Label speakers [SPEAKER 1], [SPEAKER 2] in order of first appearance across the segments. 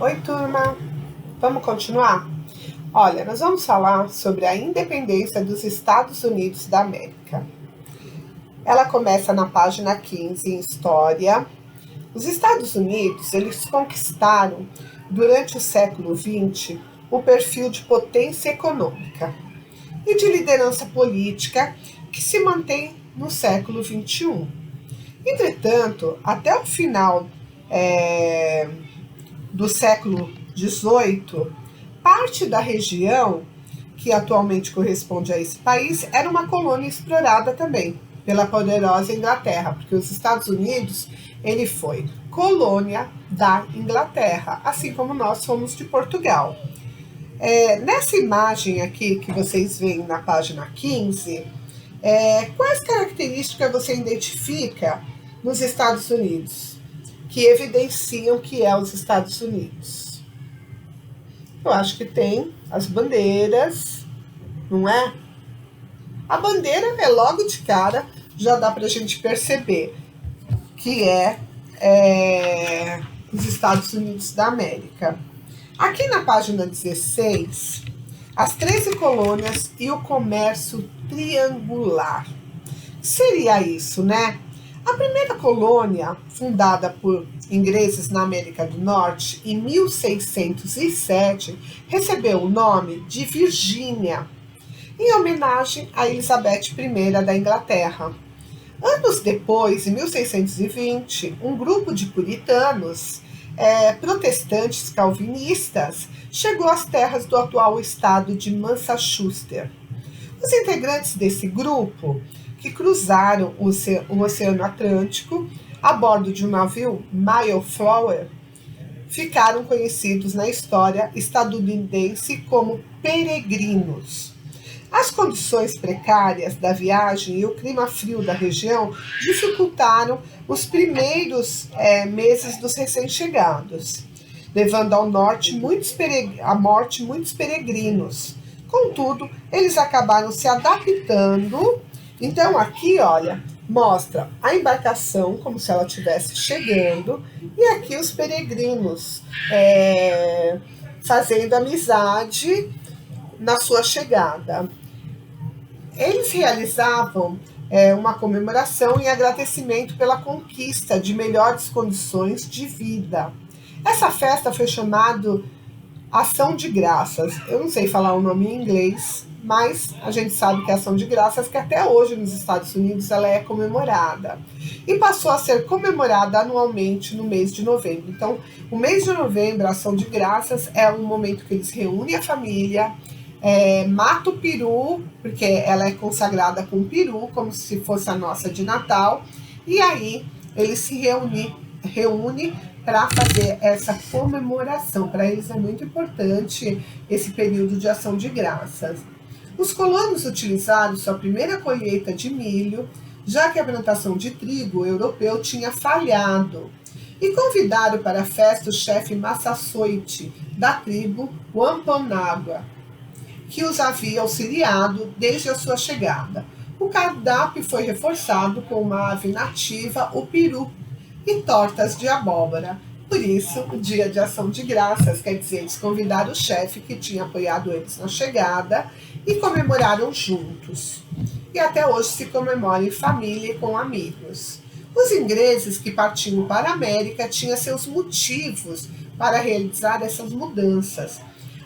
[SPEAKER 1] Oi, turma! Vamos continuar? Olha, nós vamos falar sobre a independência dos Estados Unidos da América. Ela começa na página 15, em História. Os Estados Unidos, eles conquistaram, durante o século XX, o perfil de potência econômica e de liderança política que se mantém no século XXI. Entretanto, até o final do século XVIII, parte da região que atualmente corresponde a esse país era uma colônia explorada também pela poderosa Inglaterra, porque os Estados Unidos ele foi colônia da Inglaterra, assim como nós fomos de Portugal. Nessa imagem aqui que vocês veem na página 15, quais características você identifica nos Estados Unidos que evidenciam que é os Estados Unidos? Eu acho que tem as bandeiras, não é? A bandeira é logo de cara, já dá para a gente perceber que é os Estados Unidos da América. Aqui na página 16, as 13 colônias e o comércio triangular. Seria isso, né? A primeira colônia, fundada por ingleses na América do Norte em 1607, recebeu o nome de Virgínia, em homenagem a Elizabeth I da Inglaterra. Anos depois, em 1620, um grupo de puritanos, protestantes calvinistas, chegou às terras do atual estado de Massachusetts. Os integrantes desse grupo, que cruzaram o Oceano Atlântico a bordo de um navio Mayflower, ficaram conhecidos na história estadunidense como peregrinos. As condições precárias da viagem e o clima frio da região dificultaram os primeiros meses dos recém-chegados, levando à morte muitos peregrinos. Contudo, eles acabaram se adaptando. Então, aqui, olha, mostra a embarcação como se ela estivesse chegando, e aqui os peregrinos fazendo amizade na sua chegada. Eles realizavam uma comemoração em agradecimento pela conquista de melhores condições de vida. Essa festa foi chamada Ação de Graças. Eu não sei falar o nome em inglês, mas a gente sabe que é Ação de Graças, que até hoje nos Estados Unidos ela é comemorada. E passou a ser comemorada anualmente no mês de novembro. Então, o mês de novembro, a Ação de Graças, é um momento que eles reúnem a família, mata o peru, porque ela é consagrada com peru, como se fosse a nossa de Natal, e aí eles se reúnem para fazer essa comemoração. Para eles é muito importante esse período de ação de graças. Os colonos utilizaram sua primeira colheita de milho, já que a plantação de trigo europeu tinha falhado, e convidaram para a festa o chefe Massasoit da tribo Wampanoag, que os havia auxiliado desde a sua chegada. O cardápio foi reforçado com uma ave nativa, o peru, e tortas de abóbora. Por isso, o dia de ação de graças, quer dizer, eles convidaram o chefe que tinha apoiado eles na chegada e comemoraram juntos. E até hoje se comemora em família e com amigos. Os ingleses que partiam para a América tinham seus motivos para realizar essas mudanças.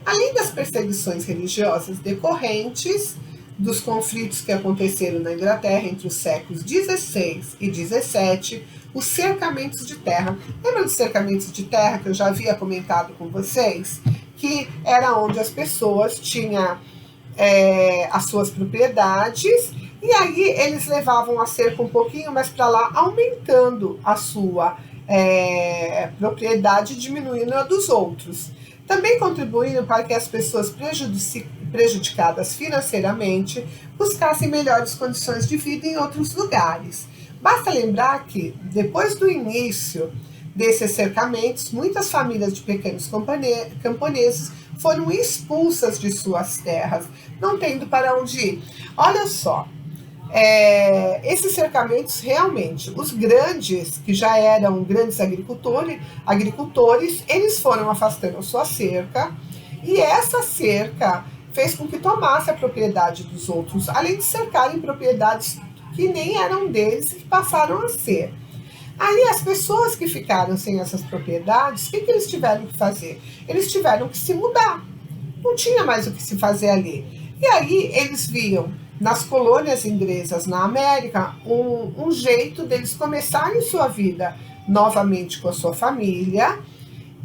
[SPEAKER 1] Além das perseguições religiosas decorrentes dos conflitos que aconteceram na Inglaterra entre os séculos XVI e XVII, os cercamentos de terra. Lembra dos cercamentos de terra que eu já havia comentado com vocês? Que era onde as pessoas tinham as suas propriedades, e aí eles levavam a cerca um pouquinho mais para lá, aumentando a sua propriedade e diminuindo a dos outros. Também contribuíram para que as pessoas prejudicadas financeiramente buscassem melhores condições de vida em outros lugares. Basta lembrar que, depois do início desses cercamentos, muitas famílias de pequenos camponeses foram expulsas de suas terras, não tendo para onde ir. Olha só, Esses cercamentos realmente, os grandes, que já eram grandes agricultores, eles foram afastando a sua cerca, e essa cerca fez com que tomasse a propriedade dos outros, além de cercarem propriedades que nem eram deles e que passaram a ser. Aí as pessoas que ficaram sem essas propriedades, o que eles tiveram que fazer? Eles tiveram que se mudar. Não tinha mais o que se fazer ali. E aí eles viam nas colônias inglesas na América um jeito deles começarem sua vida novamente com a sua família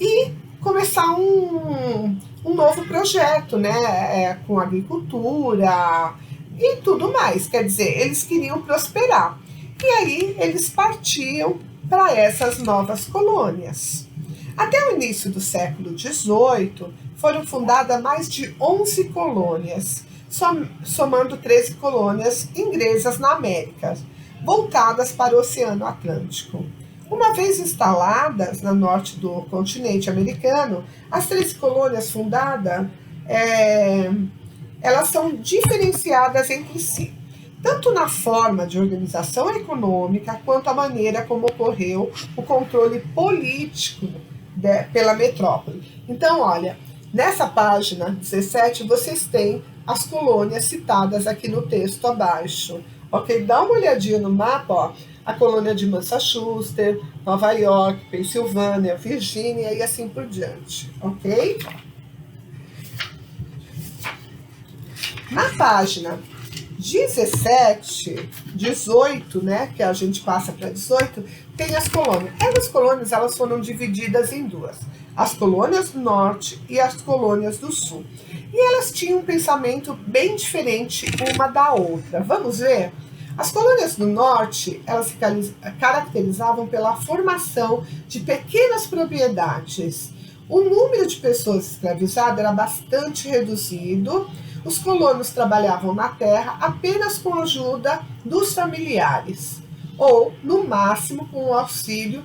[SPEAKER 1] e começar um novo projeto, né, com agricultura e tudo mais. Quer dizer, eles queriam prosperar. E aí eles partiam para essas novas colônias. Até o início do século XVIII, foram fundadas mais de 11 colônias, somando 13 colônias inglesas na América, voltadas para o Oceano Atlântico. Uma vez instaladas no norte do continente americano, as 13 colônias fundadas, elas são diferenciadas entre si, tanto na forma de organização econômica, quanto a maneira como ocorreu o controle político pela metrópole. Então, olha, nessa página 17, vocês têm as colônias citadas aqui no texto abaixo. Ok? Dá uma olhadinha no mapa, ó. A colônia de Massachusetts, Nova York, Pensilvânia, Virgínia e assim por diante. Ok? Na página 17, 18, né, que a gente passa para 18, tem as colônias. Essas colônias, elas foram divididas em duas: as colônias do norte e as colônias do sul. E elas tinham um pensamento bem diferente uma da outra. Vamos ver? As colônias do norte, elas se caracterizavam pela formação de pequenas propriedades. O número de pessoas escravizadas era bastante reduzido. Os colonos trabalhavam na terra apenas com a ajuda dos familiares, ou, no máximo, com o auxílio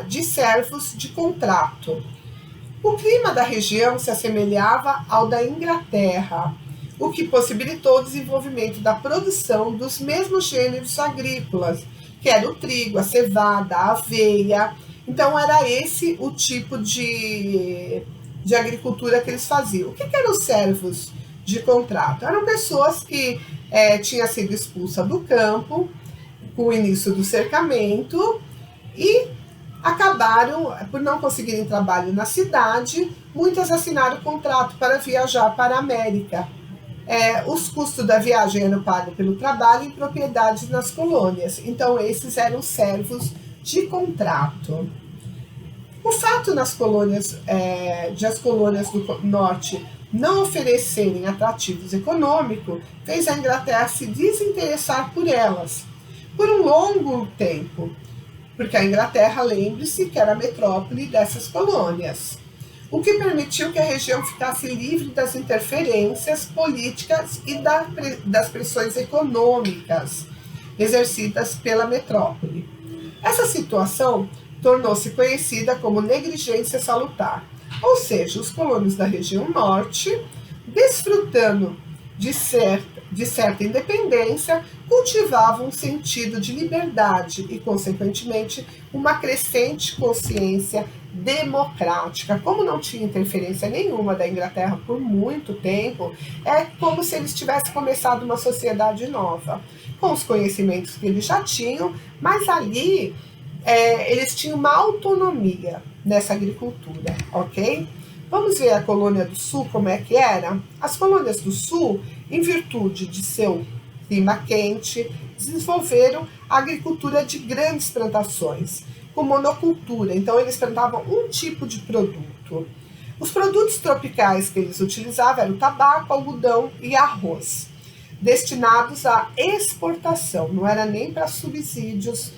[SPEAKER 1] de servos de contrato. O clima da região se assemelhava ao da Inglaterra, o que possibilitou o desenvolvimento da produção dos mesmos gêneros agrícolas, que era o trigo, a cevada, a aveia. Então, era esse o tipo de agricultura que eles faziam. O que eram os servos de contrato? Eram pessoas que tinham sido expulsas do campo com o início do cercamento e acabaram, por não conseguirem trabalho na cidade, muitas assinaram contrato para viajar para a América. Os custos da viagem eram pagos pelo trabalho em propriedades nas colônias. Então, esses eram servos de contrato. O fato nas colônias, de as colônias do norte não oferecerem atrativos econômicos, fez a Inglaterra se desinteressar por elas por um longo tempo, porque a Inglaterra, lembre-se, que era a metrópole dessas colônias, o que permitiu que a região ficasse livre das interferências políticas e das pressões econômicas exercidas pela metrópole. Essa situação tornou-se conhecida como negligência salutar, ou seja, os colonos da região norte, desfrutando de certa independência, cultivavam um sentido de liberdade e, consequentemente, uma crescente consciência democrática. Como não tinha interferência nenhuma da Inglaterra por muito tempo, é como se eles tivessem começado uma sociedade nova, com os conhecimentos que eles já tinham, mas ali eles tinham uma autonomia nessa agricultura, ok? Vamos ver a colônia do sul, como é que era? As colônias do sul, em virtude de seu clima quente, desenvolveram a agricultura de grandes plantações, com monocultura. Então, eles plantavam um tipo de produto. Os produtos tropicais que eles utilizavam eram o tabaco, algodão e arroz, destinados à exportação, não era nem para subsídios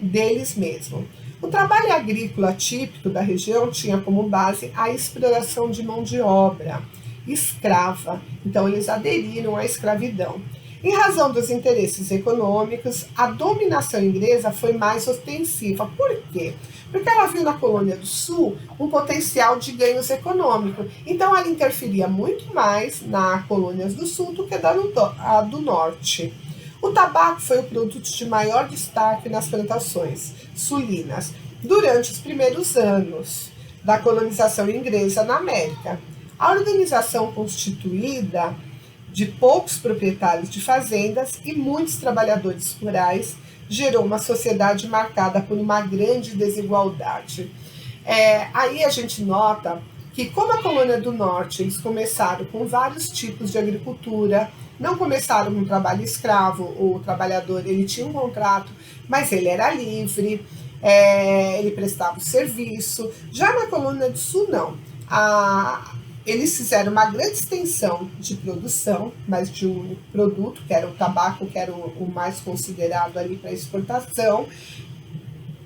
[SPEAKER 1] deles mesmos. O trabalho agrícola típico da região tinha como base a exploração de mão de obra escrava. Então, eles aderiram à escravidão. Em razão dos interesses econômicos, a dominação inglesa foi mais ostensiva. Por quê? Porque ela viu na colônia do Sul um potencial de ganhos econômicos. Então, ela interferia muito mais nas colônias do Sul do que a do Norte. O tabaco foi o produto de maior destaque nas plantações sulinas durante os primeiros anos da colonização inglesa na América. A organização constituída de poucos proprietários de fazendas e muitos trabalhadores rurais gerou uma sociedade marcada por uma grande desigualdade. Aí a gente nota que, como a colônia do Norte, eles começaram com vários tipos de agricultura, não começaram com trabalho escravo, o trabalhador ele tinha um contrato, mas ele era livre, ele prestava o serviço. Já na colônia do Sul, não. Eles fizeram uma grande extensão de produção, mas de um único produto, que era o tabaco, que era o mais considerado ali para exportação,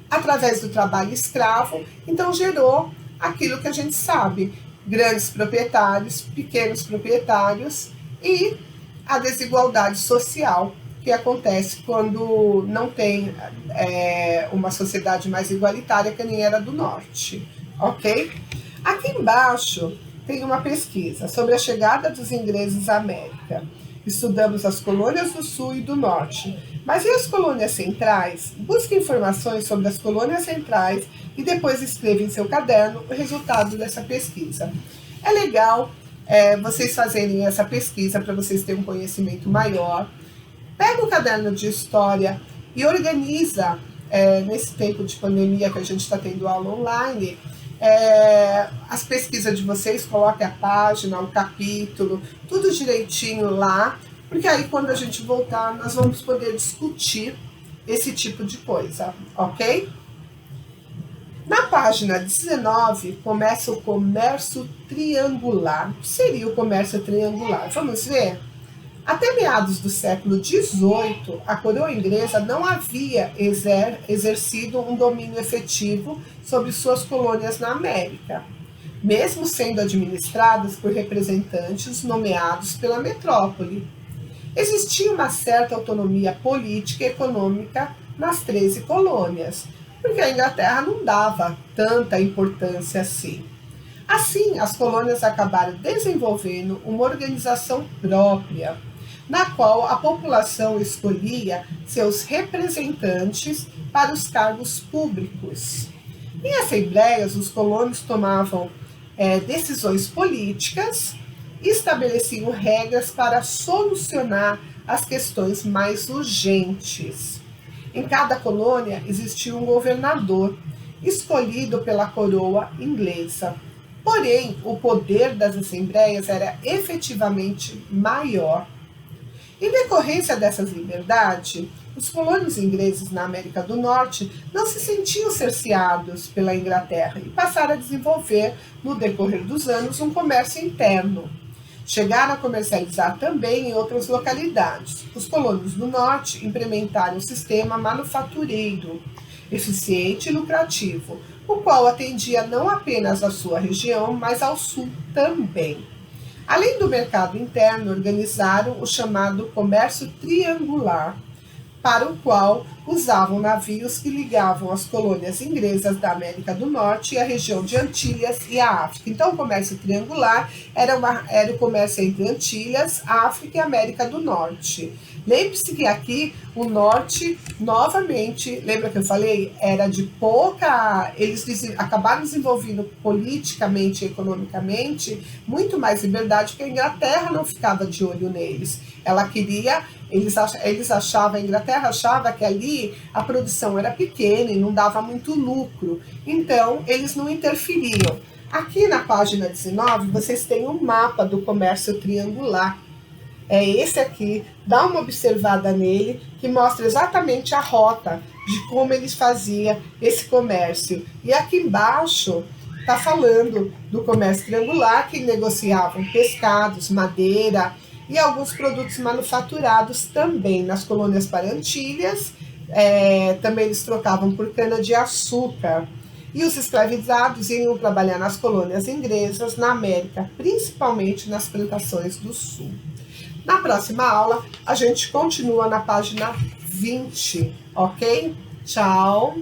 [SPEAKER 1] através do trabalho escravo. Então gerou aquilo que a gente sabe, grandes proprietários, pequenos proprietários e a desigualdade social que acontece quando não tem uma sociedade mais igualitária que nem era do Norte, ok? Aqui embaixo tem uma pesquisa sobre a chegada dos ingleses à América. Estudamos as colônias do Sul e do Norte. Mas e as colônias centrais? Busque informações sobre as colônias centrais e depois escreva em seu caderno o resultado dessa pesquisa. É legal vocês fazerem essa pesquisa para vocês terem um conhecimento maior. Pega o caderno de história e organiza, nesse tempo de pandemia que a gente está tendo aula online, as pesquisas de vocês, coloque a página, o capítulo, tudo direitinho lá, porque aí quando a gente voltar, nós vamos poder discutir esse tipo de coisa, ok? Na página 19, começa o comércio triangular. O que seria o comércio triangular? Vamos ver? Até meados do século XVIII, a coroa inglesa não havia exercido um domínio efetivo sobre suas colônias na América, mesmo sendo administradas por representantes nomeados pela metrópole. Existia uma certa autonomia política e econômica nas 13 colônias, porque a Inglaterra não dava tanta importância assim. Assim, as colônias acabaram desenvolvendo uma organização própria, na qual a população escolhia seus representantes para os cargos públicos. Em assembleias, os colonos tomavam decisões políticas e estabeleciam regras para solucionar as questões mais urgentes. Em cada colônia existia um governador, escolhido pela coroa inglesa. Porém, o poder das assembleias era efetivamente maior. Em decorrência dessas liberdades, os colonos ingleses na América do Norte não se sentiam cerceados pela Inglaterra e passaram a desenvolver, no decorrer dos anos, um comércio interno. Chegaram a comercializar também em outras localidades. Os colonos do Norte implementaram um sistema manufatureiro, eficiente e lucrativo, o qual atendia não apenas à sua região, mas ao Sul também. Além do mercado interno, organizaram o chamado comércio triangular, para o qual usavam navios que ligavam as colônias inglesas da América do Norte e a região de Antilhas e a África. Então, o comércio triangular era o comércio entre Antilhas, África e América do Norte. Lembre-se que aqui o Norte, novamente, lembra que eu falei? Era de pouca... Eles acabaram desenvolvendo politicamente e economicamente muito mais liberdade, porque a Inglaterra não ficava de olho neles. Ela queria... Eles achavam, a Inglaterra achava que ali a produção era pequena e não dava muito lucro. Então, eles não interferiam. Aqui na página 19, vocês têm um mapa do comércio triangular. É esse aqui, dá uma observada nele, que mostra exatamente a rota de como eles faziam esse comércio. E aqui embaixo está falando do comércio triangular, que negociavam pescados, madeira e alguns produtos manufaturados também nas colônias para Antilhas. Também eles trocavam por cana-de-açúcar. E os escravizados iam trabalhar nas colônias inglesas, na América, principalmente nas plantações do Sul. Na próxima aula, a gente continua na página 20, ok? Tchau!